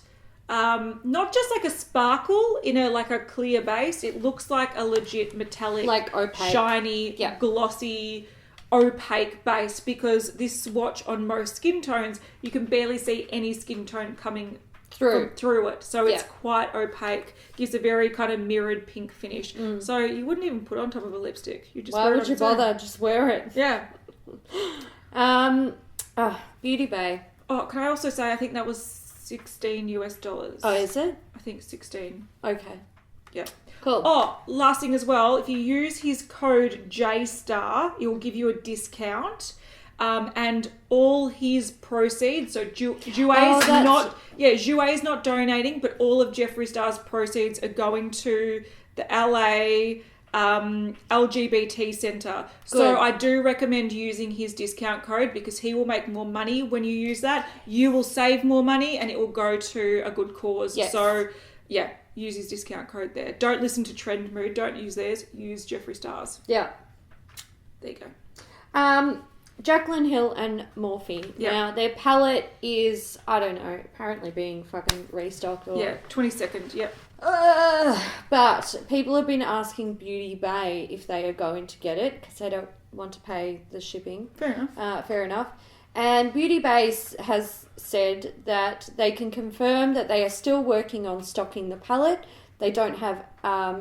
not just like a sparkle in a clear base. It looks like a legit metallic, like opaque, shiny, glossy, opaque base, because this swatch on most skin tones, you can barely see any skin tone coming through it. So it's quite opaque. Gives a very kind of mirrored pink finish. So you wouldn't even put it on top of a lipstick. You just why wear it would you bother? Just wear it. Yeah. Beauty Bay. Oh, can I also say I think that was $16 US. Oh, is it? I think 16. Okay. Yeah. Cool. Oh, last thing as well, if you use his code JSTAR, it will give you a discount. And all his proceeds, so Jouer is not donating, but all of Jeffree Star's proceeds are going to the LA LGBT Centre. So I do recommend using his discount code because he will make more money when you use that. You will save more money and it will go to a good cause. Yes. So, yeah, use his discount code there. Don't listen to Trend Mood. Don't use theirs. Use Jeffree Star's. Yeah. There you go. Jaclyn Hill and Morphe. Yeah. Now, their palette is, I don't know, apparently being fucking restocked. Or... Yeah, 22nd, yep. But people have been asking Beauty Bay if they are going to get it because they don't want to pay the shipping. Fair enough. And Beauty Bay has said that they can confirm that they are still working on stocking the palette. They don't have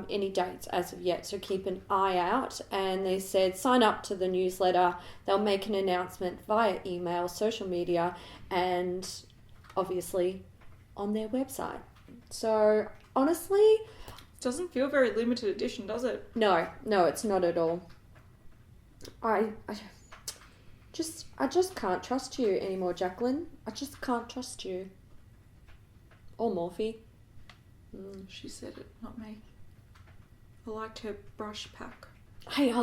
any dates as of yet, so keep an eye out. And they said sign up to the newsletter. They'll make an announcement via email, social media, and obviously on their website. So honestly, doesn't feel very limited edition, does it? No, it's not at all. I just can't trust you anymore, Jaclyn. I just can't trust you. Or Morphe. She said it, not me. I liked her brush pack. Hey, I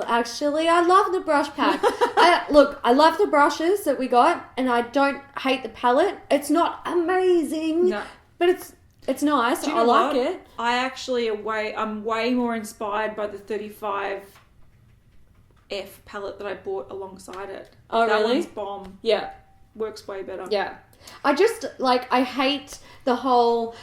love the brush pack. I love the brushes that we got, and I don't hate the palette. It's not amazing, but it's nice. I like it. I actually I'm way more inspired by the 35F palette that I bought alongside it. Oh, that really? One's bomb. Yeah. works way better. Yeah. I just, I hate the whole,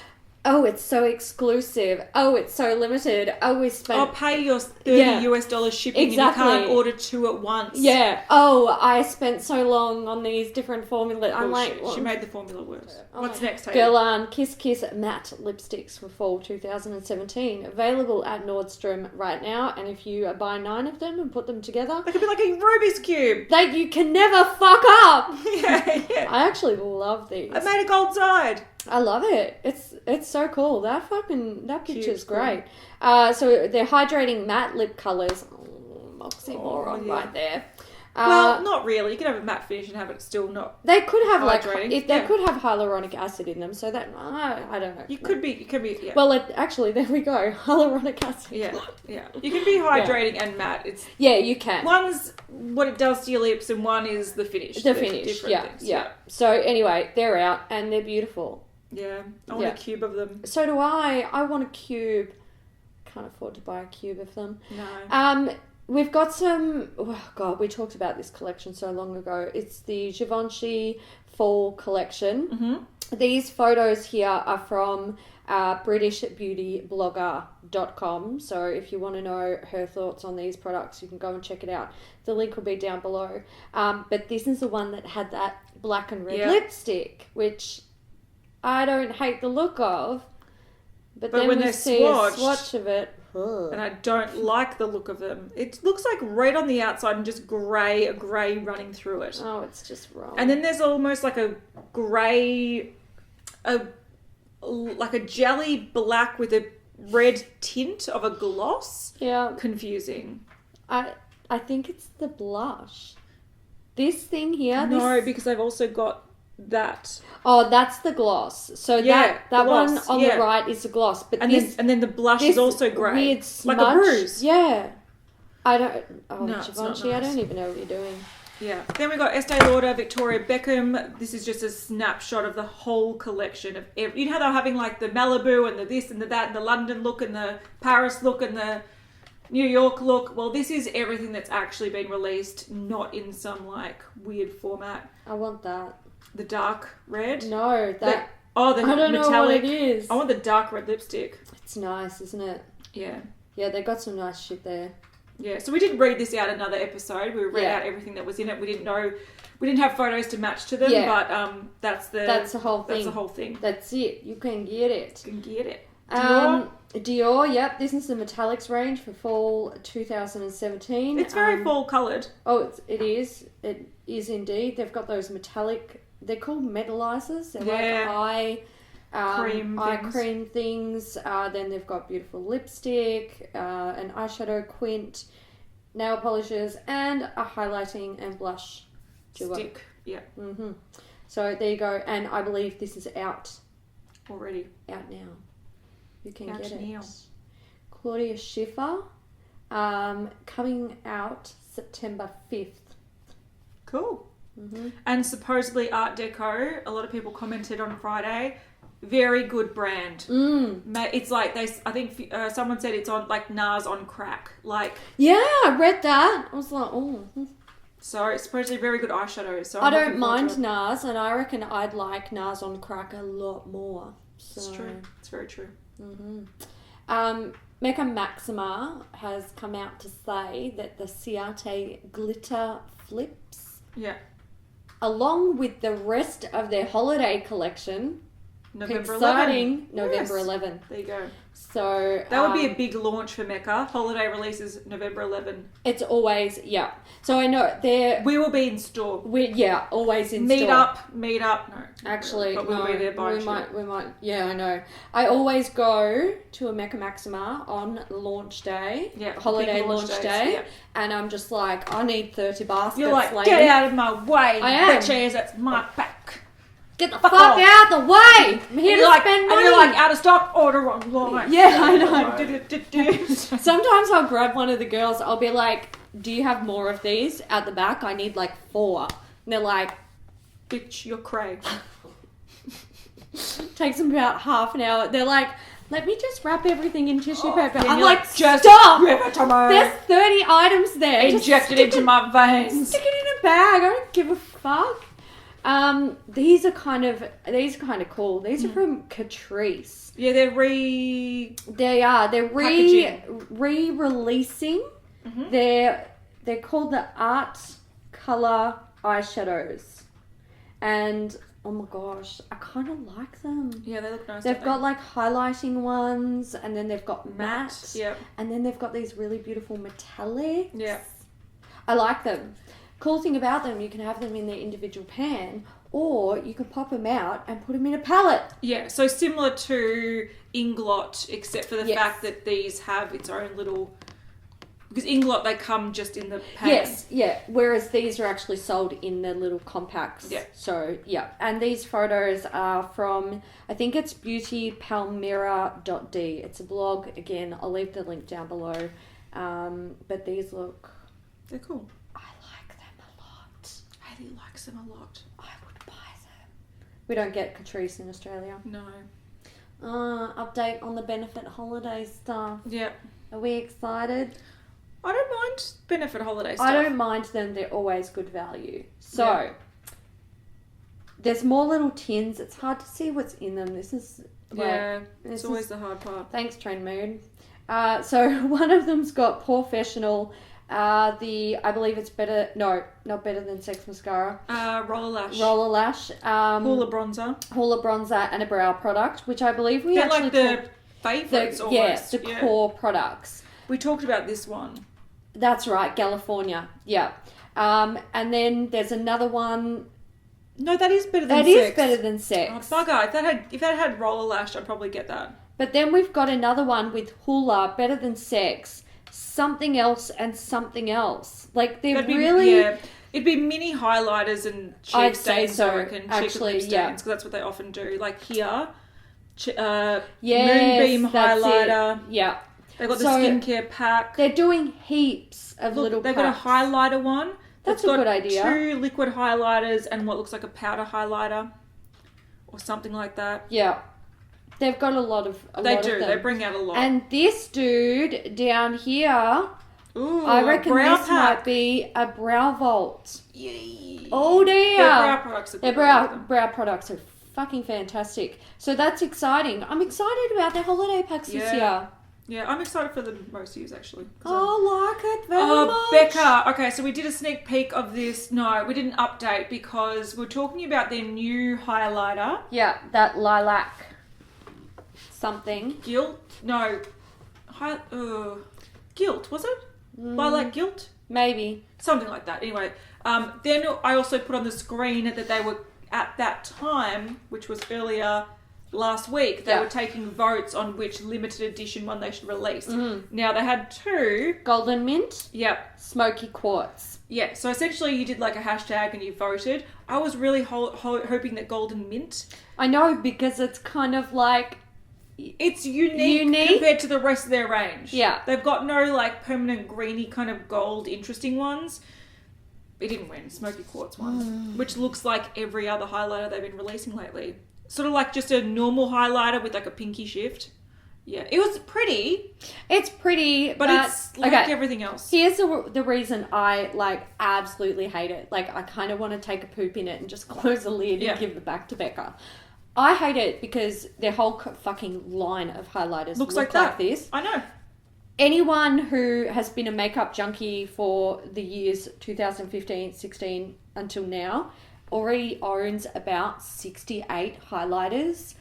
oh, it's so exclusive. Oh, it's so limited. Oh, we spent... I'll pay your $30 shipping exactly. and you can't order 2 at once. Yeah. Oh, I spent so long on these different formulas. I'm like... She made the formula worse. Oh, what's next, Hayley? Guerlain Kiss Kiss Matte Lipsticks for fall 2017. Available at Nordstrom right now. And if you buy 9 of them and put them together... They could be like a Rubik's Cube. You can never fuck up. Yeah. I actually love these. I made a gold side. I love it. It's so cool. That picture's great. So they're hydrating matte lip colours. Oxymoron right there. Well, not really. You can have a matte finish and have it still not. They could have hydrating. they could have hyaluronic acid in them. So that I don't know. You could be. Yeah. Well, actually, there we go. Hyaluronic acid. Yeah. You can be hydrating and matte. It's you can. One's what it does to your lips, and one is the finish. The finish. Yeah. So anyway, they're out and they're beautiful. Yeah, I want a cube of them. So do I. I want a cube. Can't afford to buy a cube of them. No. We've got some... Oh, God, we talked about this collection so long ago. It's the Givenchy Fall Collection. Mm-hmm. These photos here are from BritishBeautyBlogger.com. So if you want to know her thoughts on these products, you can go and check it out. The link will be down below. But this is the one that had that black and red lipstick, which I don't hate the look of. But then when we see a swatch of it... And I don't like the look of them. It looks like red on the outside and just grey running through it. Oh, it's just wrong. And then there's almost like a grey, like a jelly black with a red tint of a gloss. Yeah. Confusing. I think it's the blush. This thing here. No, because I've also got that. Oh, that's the gloss. So that gloss, one on the right is the gloss, but and then the blush is also grey, weird smudge, like a bruise. Yeah, I don't. Oh, no, Givenchy, nice. I don't even know what you're doing. Yeah. Then we got Estee Lauder, Victoria Beckham. This is just a snapshot of the whole collection of you know how they're having like the Malibu and the this and the that and the London look and the Paris look and the New York look. Well, this is everything that's actually been released, not in some like weird format. I want that. The dark red? No, that... the I don't metallic. know what it is. I want the dark red lipstick. It's nice, isn't it? Yeah. Yeah, they got some nice shit there. Yeah, so we did read this out another episode. We read out everything that was in it. We didn't have photos to match to them, but that's the whole thing. That's the whole thing. That's it. You can get it. You can get it. Dior, yep. This is the Metallics range for fall 2017. It's very fall coloured. Oh, it is. It is indeed. They've got those metallic... They're called metallizers. They're like eye cream things. Then they've got beautiful lipstick, an eyeshadow quint, nail polishes, and a highlighting and blush stick. Yeah. Mm-hmm. So there you go. And I believe this is out already. Out now. You can out get now. it. Claudia Schiffer, coming out September 5th. Cool. Mm-hmm. And supposedly Art Deco, a lot of people commented on Friday, very good brand. It's like I think someone said it's on like NARS on crack. Like yeah, I read that. I was like, oh. So it's supposedly very good eyeshadow. So I don't mind NARS, and I reckon I'd like NARS on crack a lot more. So. It's true. It's very true. Mm-hmm. Mecca Maxima has come out to say that the Ciate glitter flips. Yeah. Along with the rest of their holiday collection, November 11. There you go. So that would be a big launch for Mecca. Holiday releases November 11. It's always So I know we will be in store. Always in meet store. Meet up. No, actually, but we'll be there buying shit. We might. Yeah, I know. I always go to a Mecca Maxima on launch day. Yeah, holiday launch day, and I'm just like, I need 30 baskets. You're like, lady. get out of my way, I am. bitches. That's my back. Get the fuck out the way! I'm here to spend money. And you're like, out of stock, order online. Yeah, I know. Sometimes I'll grab one of the girls, I'll be like, do you have more of these at the back? I need like 4. And they're like, bitch, you're cray. Takes them about half an hour. They're like, let me just wrap everything in tissue paper. I'm like, just stop! Give it to me. There's 30 items there. Inject it into my veins. Stick it in a bag. I don't give a fuck. These are kind of cool. These are from Catrice. Yeah, they're re-releasing. Mm-hmm. They're called the Art Color eyeshadows, and oh my gosh, I kind of like them. Yeah, they look nice. They've got like highlighting ones, and then they've got matte. Yeah. And then they've got these really beautiful metallics. Yeah. I like them. Cool thing about them, you can have them in their individual pan, or you can pop them out and put them in a palette. Yeah, so similar to Inglot, except for the fact that these have its own little... Because Inglot, they come just in the pan. Yes, yeah. Whereas these are actually sold in the little compacts. Yeah. So, yeah. And these photos are from, I think it's beautypalmyra.d. It's a blog. Again, I'll leave the link down below. But these look... They're cool. I like them a lot. Haley likes them a lot. I would buy them. We don't get Catrice in Australia. No. Update on the benefit holiday stuff. Yeah. Are we excited? I don't mind benefit holiday stuff. I don't mind them. They're always good value. So, there's more little tins. It's hard to see what's in them. This is... it's always the hard part. Thanks, Train Mood. So, one of them's got Professional. I believe it's better... No, not better than Sex Mascara. Roller Lash. Roller Lash. Hoola Bronzer and a brow product, which I believe we actually... They're like the favourites almost. Yes, the core products. We talked about this one. That's right, California. Yeah. And then there's another one. No, that is better than Sex. That is better than Sex. Oh, bugger. If that had Roller Lash, I'd probably get that. But then we've got another one with Hoola, better than Sex, something else and something else. Like, they're really... Yeah. It'd be mini highlighters and cheek stains, I reckon. Actually, cheek and lip stains, because that's what they often do. Like here, yes, Moonbeam highlighter. Yeah. They've got the skincare pack. They're doing heaps of little They've packs. got a highlighter one. That's a good idea. 2 liquid highlighters and what looks like a powder highlighter. Or something like that. Yeah. They've got a lot of them. They bring out a lot. And this dude down here, ooh, I reckon this might be a brow vault. Yay. Oh dear. Their brow products are good. Brow products are fucking fantastic. So that's exciting. I'm excited about their holiday packs this year. Yeah, I'm excited for the most use actually. I like it very much. Becca. Okay, so we did a sneak peek of this. No, we didn't update because we're talking about their new highlighter. Yeah, that lilac something. Guilt? No. Guilt, was it? Lilac Guilt? Maybe. Something like that. Anyway, then I also put on the screen that they were, at that time, which was earlier last week, they were taking votes on which limited edition one they should release. Mm-hmm. Now, they had 2. Golden Mint. Yep. Smoky Quartz. Yeah, so essentially you did like a hashtag and you voted. I was really hoping that Golden Mint... I know, because it's kind of like... It's unique compared to the rest of their range. Yeah. They've got no like permanent greeny kind of gold interesting ones. It didn't win. Smoky Quartz won. Which looks like every other highlighter they've been releasing lately. Sort of like just a normal highlighter with like a pinky shift. Yeah. It was pretty. It's pretty. But it's like everything else. Here's the reason I like absolutely hate it. Like I kind of want to take a poop in it and just close the lid and give it back to Becca. I hate it because their whole fucking line of highlighters looks like this. I know. Anyone who has been a makeup junkie for the years 2015, 16 until now already owns about 68 highlighters.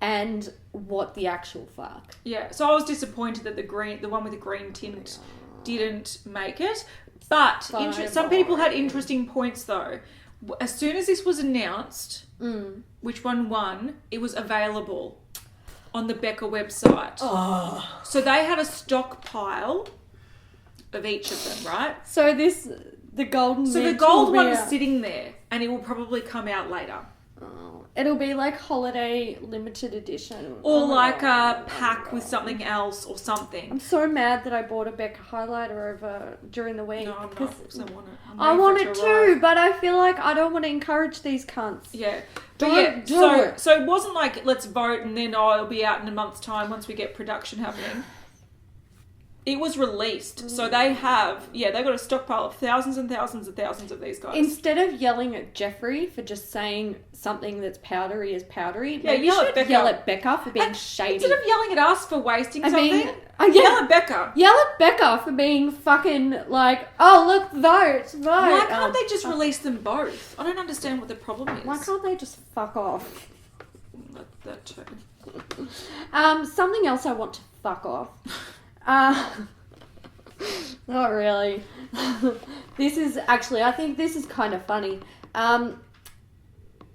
And what the actual fuck? Yeah, so I was disappointed that the one with the green tint didn't make it. But some people had interesting points though. As soon as this was announced, which one won, it was available on the Becca website. Oh. So they had a stockpile of each of them, right? So the golden So the gold one is sitting there and it will probably come out later. Oh, it'll be like holiday limited edition. Or like a pack with something else or something. I'm so mad that I bought a Becca highlighter during the week. No, I'm not, because I want it. I want it too, but I feel like I don't want to encourage these cunts. Yeah. But so it wasn't like let's vote and then it'll be out in a month's time once we get production happening. It was released, so they have, they've got a stockpile of thousands and thousands and thousands of these guys. Instead of yelling at Jeffree for just saying something that's powdery is powdery, maybe you should yell at Becca for being shady. Instead of yelling at us for wasting something, yell at Becca. Yell at Becca for being fucking like, oh, look, vote. Why can't they just release them both? I don't understand what the problem is. Why can't they just fuck off? That too. Something else I want to fuck off. Not really. This is actually, I think this is kind of funny.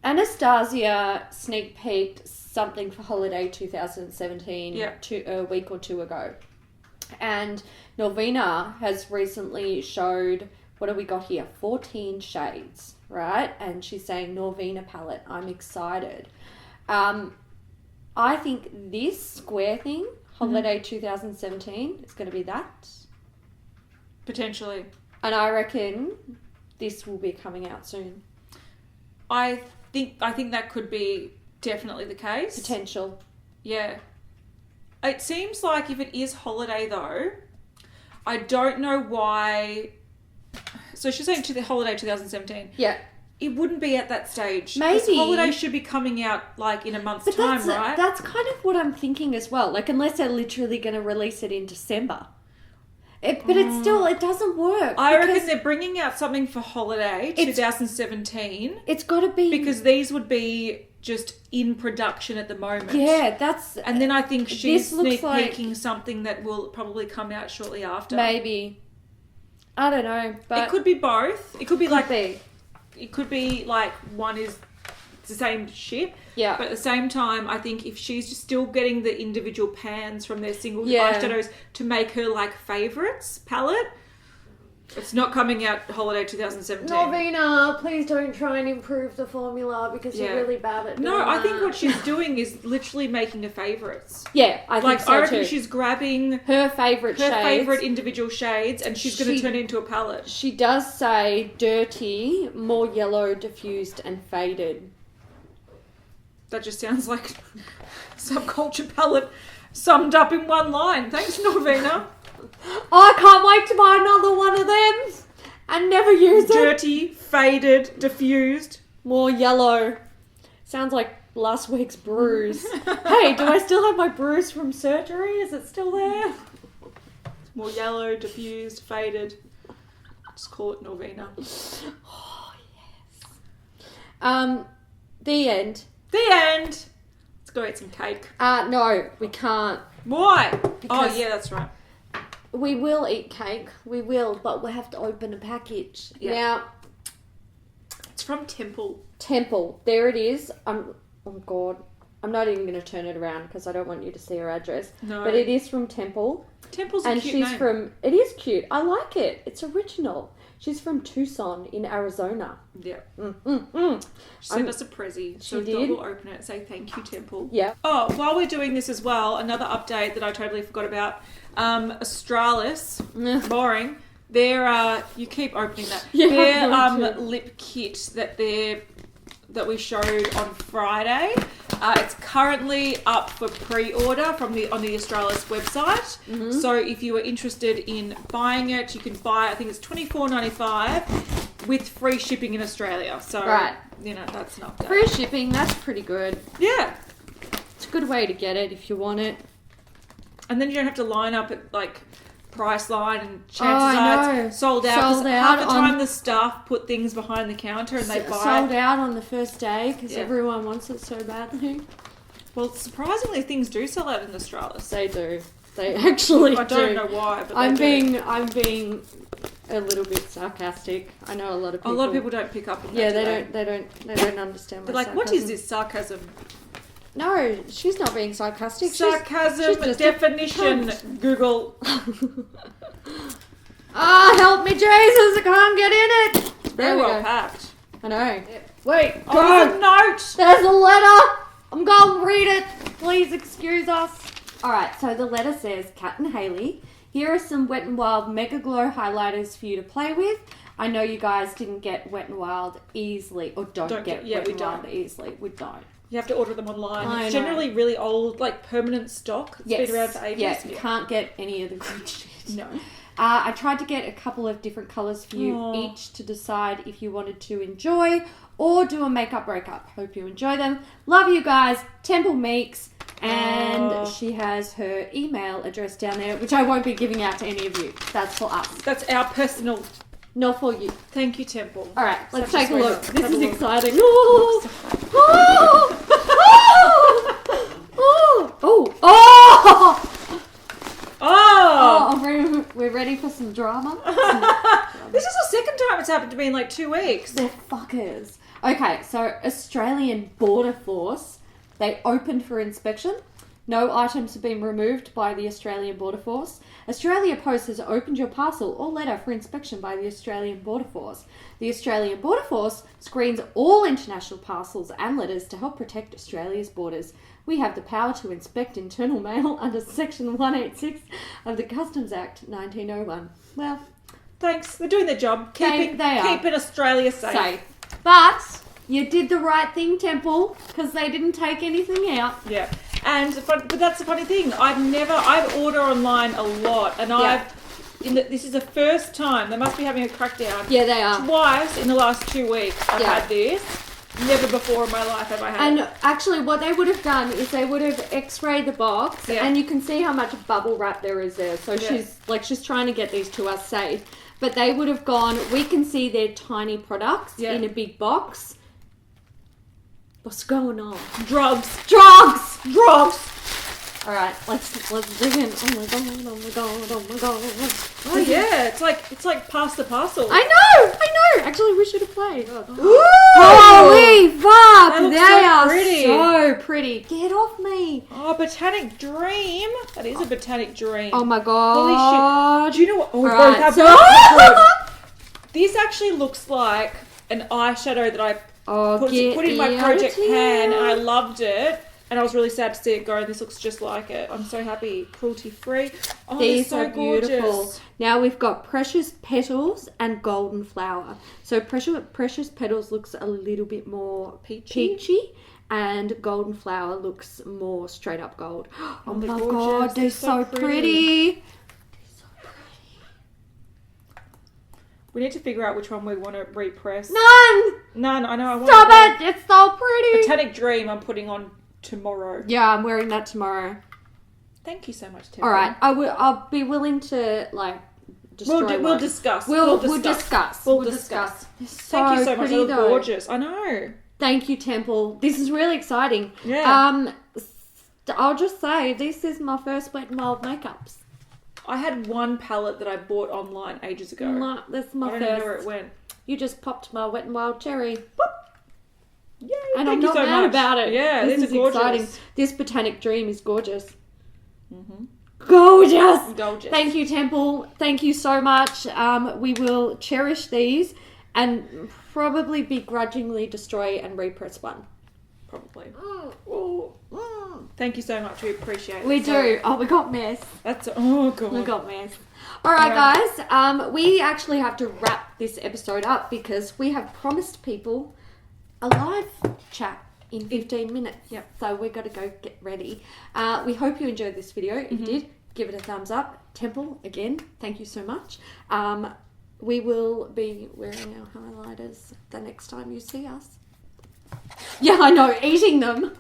Anastasia sneak peeked something for holiday 2017 a week or two ago. And Norvina has recently showed, what have we got here? 14 shades, right? And she's saying, Norvina palette, I'm excited. I think this square thing, holiday 2017, is going to be that. Potentially. And I reckon this will be coming out soon. I think that could be definitely the case. Potential. Yeah. It seems like if it is holiday though, I don't know why. So she's saying to the holiday 2017. Yeah. It wouldn't be at that stage. Maybe. Holiday should be coming out like in a month's time, right? That's kind of what I'm thinking as well. Like, unless they're literally going to release it in December. But it doesn't work. I reckon they're bringing out something for holiday 2017. It's got to be. Because these would be just in production at the moment. Yeah, that's... And then I think she's sneak peeking something that will probably come out shortly after. Maybe. I don't know, but... It could be both. It could be It could be like one is the same shit. Yeah. But at the same time, I think if she's just still getting the individual pans from their single eyeshadows to make her like favourites palette, it's not coming out holiday 2017. Norvina, please don't try and improve the formula because you're really bad at doing that. I think what she's doing is literally making her favourites. Yeah, I think so too. I reckon she's grabbing her favourite individual shades and she's going to turn it into a palette. She does say dirty, more yellow, diffused and faded. That just sounds like subculture palette summed up in one line. Thanks, Norvina. I can't wait to buy another one of them and never use it. Dirty, faded, diffused. More yellow. Sounds like last week's bruise. Hey, do I still have my bruise from surgery? Is it still there? More yellow, diffused, faded. Just call it Norvina. Oh, yes. The end. The end. Let's go eat some cake. No, we can't. Why? Because that's right. We will eat cake. We will, but we'll have to open a package. Yeah. Now, it's from Temple. There it is. Oh God. I'm not even going to turn it around because I don't want you to see her address. No. But it is from Temple. Temple's a cute name. It is cute. I like it. It's original. She's from Tucson in Arizona. Yeah. She sent us a prezi. So we thought we'll open it and say thank you, Temple. Yeah. Oh, while we're doing this as well, another update that I totally forgot about. Australis. Boring. Their you keep opening that. Yeah, their lip kit that we showed on Friday. It's currently up for pre-order on the Australis website. Mm-hmm. So if you are interested in buying it, you can buy. I think it's $24.95 with free shipping in Australia. So that's an update. Free shipping. That's pretty good. Yeah, it's a good way to get it if you want it. And then you don't have to line up at like Priceline and chances are it's sold out. Because half the time the staff put things behind the counter and they buy sold out on the first day because everyone wants it so badly. Well, surprisingly, things do sell out in Australis. They do. They actually do. I don't know why, but I'm being a little bit sarcastic. I know a lot of people don't pick up on that. Yeah, they don't understand. They're like, sarcasm. what is this sarcasm? No, she's not being sarcastic. Sarcasm she's definition. Google. Help me, Jesus! I can't get in it. Very well packed. I know. Yeah. Wait, there's a note. There's a letter. I'm going to read it. Please excuse us. All right. So the letter says, Kat and Hayley, here are some Wet n Wild Mega Glow highlighters for you to play with. I know you guys didn't get Wet n Wild easily, or don't get Wet n Wild easily. We don't. You have to order them online. I It's know. generally really old, like permanent stock. It's been around for ages. Yes, you can't get any of the good shit. No. I tried to get a couple of different colours for you each to decide if you wanted to enjoy or do a makeup breakup. Hope you enjoy them. Love you guys. Temple Meeks. And she has her email address down there, which I won't be giving out to any of you. That's for us. That's our personal. Not for you. Thank you, Temple. All right, let's Such a take a look. sweetheart. This is Have a look. exciting. Oh! Oh! Oh! Oh! Oh! We're ready for some drama? This is the second time it's happened to me in like 2 weeks. They're fuckers. Okay, so Australian Border Force, they opened for inspection. No items have been removed by the Australian Border Force. Australia Post has opened your parcel or letter for inspection by the Australian Border Force. The Australian Border Force screens all international parcels and letters to help protect Australia's borders. We have the power to inspect internal mail under Section 186 of the Customs Act 1901. Well, Thanks. They're doing their job. Keeping Australia safe. But you did the right thing, Temple, because they didn't take anything out. Yeah. But that's the funny thing. I've ordered online a lot, and this is the first time. They must be having a crackdown. Yeah, they are. Twice in the last 2 weeks I've had this. Never before in my life have I had it. And actually what they would have done is they would have x-rayed the box and you can see how much bubble wrap there is there. So she's trying to get these to us safe. But they would have gone, we can see their tiny products in a big box. What's going on? Drugs. All right, let's dig in. Oh my god! Oh yeah, it's like pass the parcel. I know. Actually, we should have played. Ooh! Holy fuck! They so are pretty. so pretty. Get off me! Oh, Botanic Dream. That is a Botanic Dream. Oh my god! Holy shit! Do you know what? Oh, Right, both so- are This actually looks like an eyeshadow that I put in my project pan, and I loved it. And I was really sad to see it go, and this looks just like it. I'm so happy. Cruelty-free. Oh, These so are beautiful. gorgeous. Now we've got Precious Petals and Golden Flower. So Precious Petals looks a little bit more peachy and Golden Flower looks more straight up gold. Oh my god, they're so pretty. We need to figure out which one we want to repress. None, I know. I want stop it. It's so pretty. Botanic Dream I'm putting on tomorrow. Yeah, I'm wearing that tomorrow. Thank you so much, Tim. All right, I'll be willing to destroy We'll discuss. We'll discuss. Thank you so much. They look gorgeous. I know. Thank you, Temple. This is really exciting. Yeah. I'll just say this is my first Wet n Wild makeups. I had one palette that I bought online ages ago. That's my I don't first. know where it went. You just popped my Wet n Wild cherry. Yay! And thank I'm you not so mad much. about it. Yeah, this these is are gorgeous. exciting. This Botanic Dream is gorgeous. Gorgeous. Thank you, Temple. Thank you so much. We will cherish these and probably begrudgingly destroy and repress one. Probably. Thank you so much. We appreciate it. We do. Oh, we got mess. Oh god. We got mess. All right, guys. We actually have to wrap this episode up because we have promised people a live chat in 15 minutes. Yep. So we've got to go get ready. We hope you enjoyed this video. If you did, give it a thumbs up. Temple, again, thank you so much. We will be wearing our highlighters the next time you see us. Yeah, I know, eating them.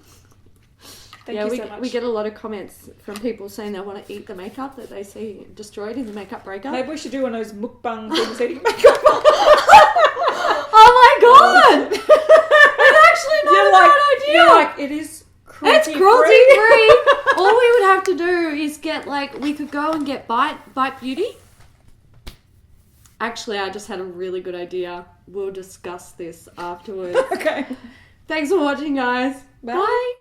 Thank you so much. We get a lot of comments from people saying they want to eat the makeup that they see destroyed in the makeup breakup. Maybe we should do one of those mukbang things eating makeup. Oh my god! It's actually not a bad idea. You're like, it is cruelty It's cruelty free. All we would have to do is get we could go and get Bite Beauty. Actually, I just had a really good idea. We'll discuss this afterwards. Okay. Thanks for watching, guys. Bye. Bye.